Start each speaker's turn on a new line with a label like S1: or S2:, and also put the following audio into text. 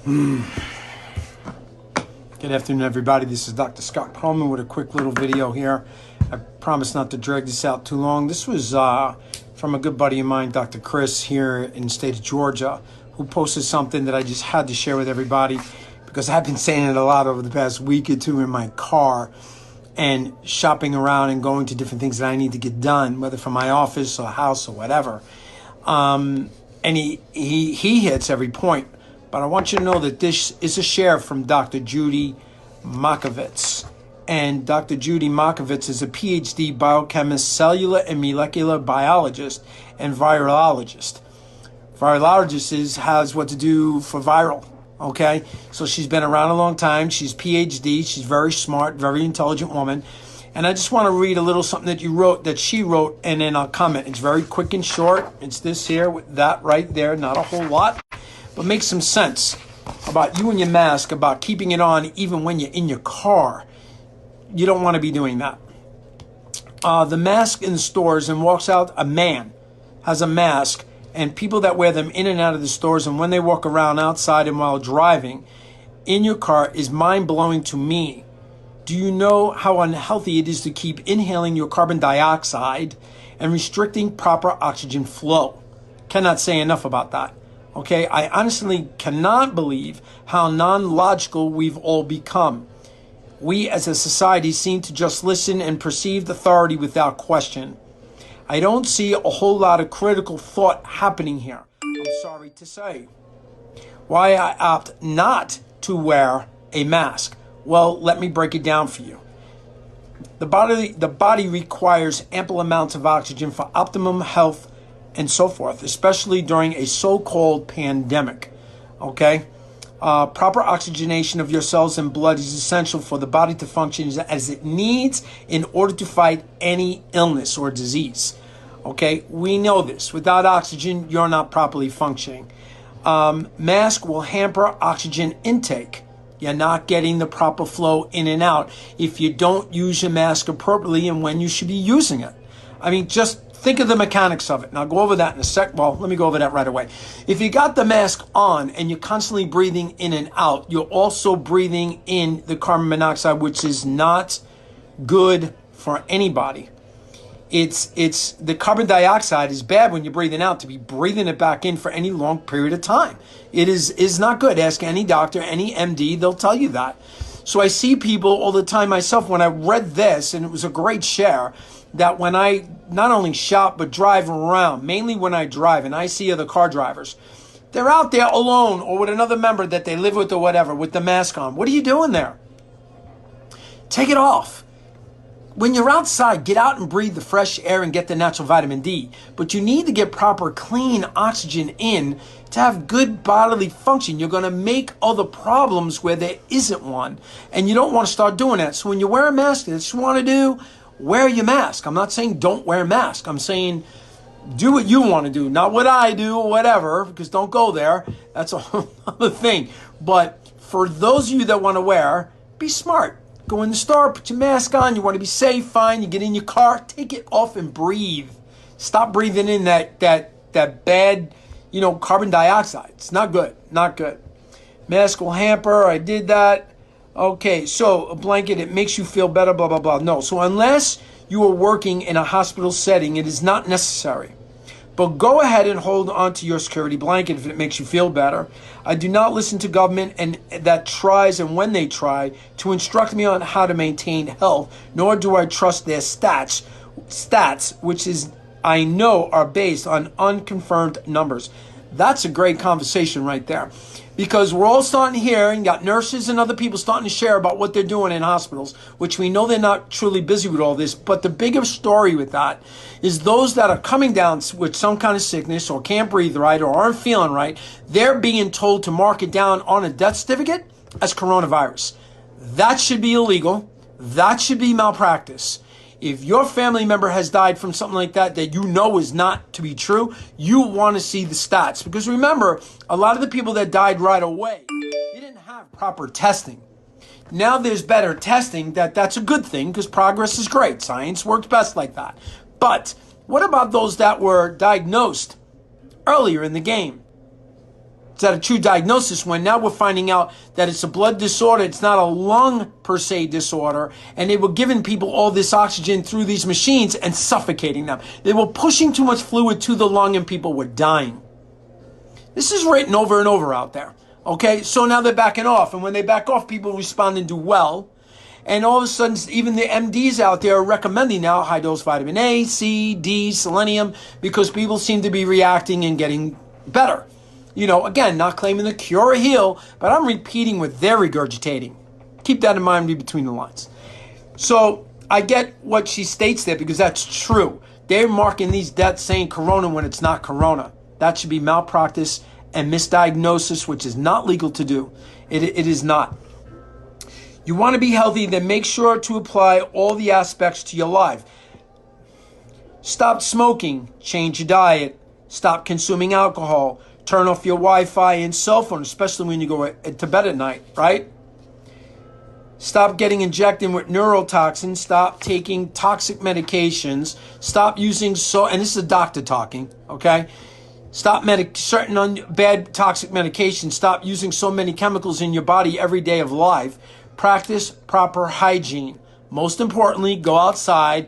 S1: Good afternoon, everybody. This is Dr. Scott Perlman with a quick little video here. I promise not to drag this out too long. This was from a good buddy of mine, Dr. Chris, here in the state of Georgia, who posted something that I just had to share with everybody because I've been saying it a lot over the past week or two in my car and shopping around and going to different things that I need to get done, whether from my office or house or whatever. And he hits every point. But I want you to know that this is a share from Dr. Judy Markovitz. And Dr. Judy Markovitz is a PhD biochemist, cellular and molecular biologist, and virologist. Virologist has what to do for viral, okay? So she's been around a long time. She's PhD. She's very smart, very intelligent woman. And I just want to read a little something that she wrote, and then I'll comment. It's very quick and short. It's this here with that right there, not a whole lot. But make some sense about you and your mask, about keeping it on even when you're in your car. You don't want to be doing that. The mask in the stores, and walks out, a man has a mask, and people that wear them in and out of the stores, and when they walk around outside and while driving in your car, is mind-blowing to me. Do you know how unhealthy it is to keep inhaling your carbon dioxide and restricting proper oxygen flow? Cannot say enough about that. Okay, I honestly cannot believe how non-logical we've all become. We as a society seem to just listen and perceive authority without question. I don't see a whole lot of critical thought happening here, I'm sorry to say. Why I opt not to wear a mask? Well, let me break it down for you. The body requires ample amounts of oxygen for optimum health and so forth, especially during a so-called pandemic, okay? Proper oxygenation of your cells and blood is essential for the body to function as it needs in order to fight any illness or disease, okay? We know this. Without oxygen, you're not properly functioning. Mask will hamper oxygen intake. You're not getting the proper flow in and out if you don't use your mask appropriately and when you should be using it. I mean, just think of the mechanics of it. And I'll go over that in a sec. Well, let me go over that right away. If you got the mask on and you're constantly breathing in and out, you're also breathing in the carbon monoxide, which is not good for anybody. It's the carbon dioxide is bad when you're breathing out. To be breathing it back in for any long period of time, it is not good. Ask any doctor, any MD, they'll tell you that. So I see people all the time myself when I read this, and it was a great share, that when I not only shop but drive around, mainly when I drive and I see other car drivers, they're out there alone or with another member that they live with or whatever with the mask on. What are you doing there? Take it off. When you're outside, get out and breathe the fresh air and get the natural vitamin D. But you need to get proper clean oxygen in to have good bodily function. You're going to make other problems where there isn't one. And you don't want to start doing that. So when you wear a mask, that's what you want to do, wear your mask. I'm not saying don't wear a mask. I'm saying do what you want to do, not what I do or whatever, because don't go there. That's a whole other thing. But for those of you that want to wear, be smart. Go in the store, put your mask on. You want to be safe, fine. You get in your car, take it off and breathe. Stop breathing in that bad, carbon dioxide. It's not good, not good. Mask will hamper. I did that. Okay, so a blanket, it makes you feel better, blah, blah, blah. No, so unless you are working in a hospital setting, it is not necessary. But go ahead and hold on to your security blanket if it makes you feel better. I do not listen to government and that tries, and when they try, to instruct me on how to maintain health, nor do I trust their stats, which is I know are based on unconfirmed numbers. That's a great conversation right there. Because we're all starting to hear, and got nurses and other people starting to share about what they're doing in hospitals, which we know they're not truly busy with all this. But the bigger story with that is those that are coming down with some kind of sickness or can't breathe right or aren't feeling right, they're being told to mark it down on a death certificate as coronavirus. That should be illegal. That should be malpractice. If your family member has died from something like that you know is not to be true, you want to see the stats. Because remember, a lot of the people that died right away, they didn't have proper testing. Now there's better testing. That's a good thing because progress is great. Science works best like that. But what about those that were diagnosed earlier in the game? It's at a true diagnosis, when now we're finding out that it's a blood disorder. It's not a lung per se disorder. And they were giving people all this oxygen through these machines and suffocating them. They were pushing too much fluid to the lung and people were dying. This is written over and over out there. Okay, so now they're backing off. And when they back off, people respond and do well. And all of a sudden, even the MDs out there are recommending now high-dose vitamin A, C, D, selenium, because people seem to be reacting and getting better. You know, again, not claiming to cure or heal, but I'm repeating what they're regurgitating. Keep that in mind, read between the lines. So I get what she states there, because that's true. They're marking these deaths saying corona when it's not corona. That should be malpractice and misdiagnosis, which is not legal to do. It is not. You want to be healthy, then make sure to apply all the aspects to your life. Stop smoking, change your diet, stop consuming alcohol, turn off your Wi-Fi and cell phone, especially when you go to bed at night, right? Stop getting injected with neurotoxins, stop taking toxic medications, stop using and this is a doctor talking, okay? Stop certain bad toxic medications, stop using so many chemicals in your body every day of life. Practice proper hygiene. Most importantly, go outside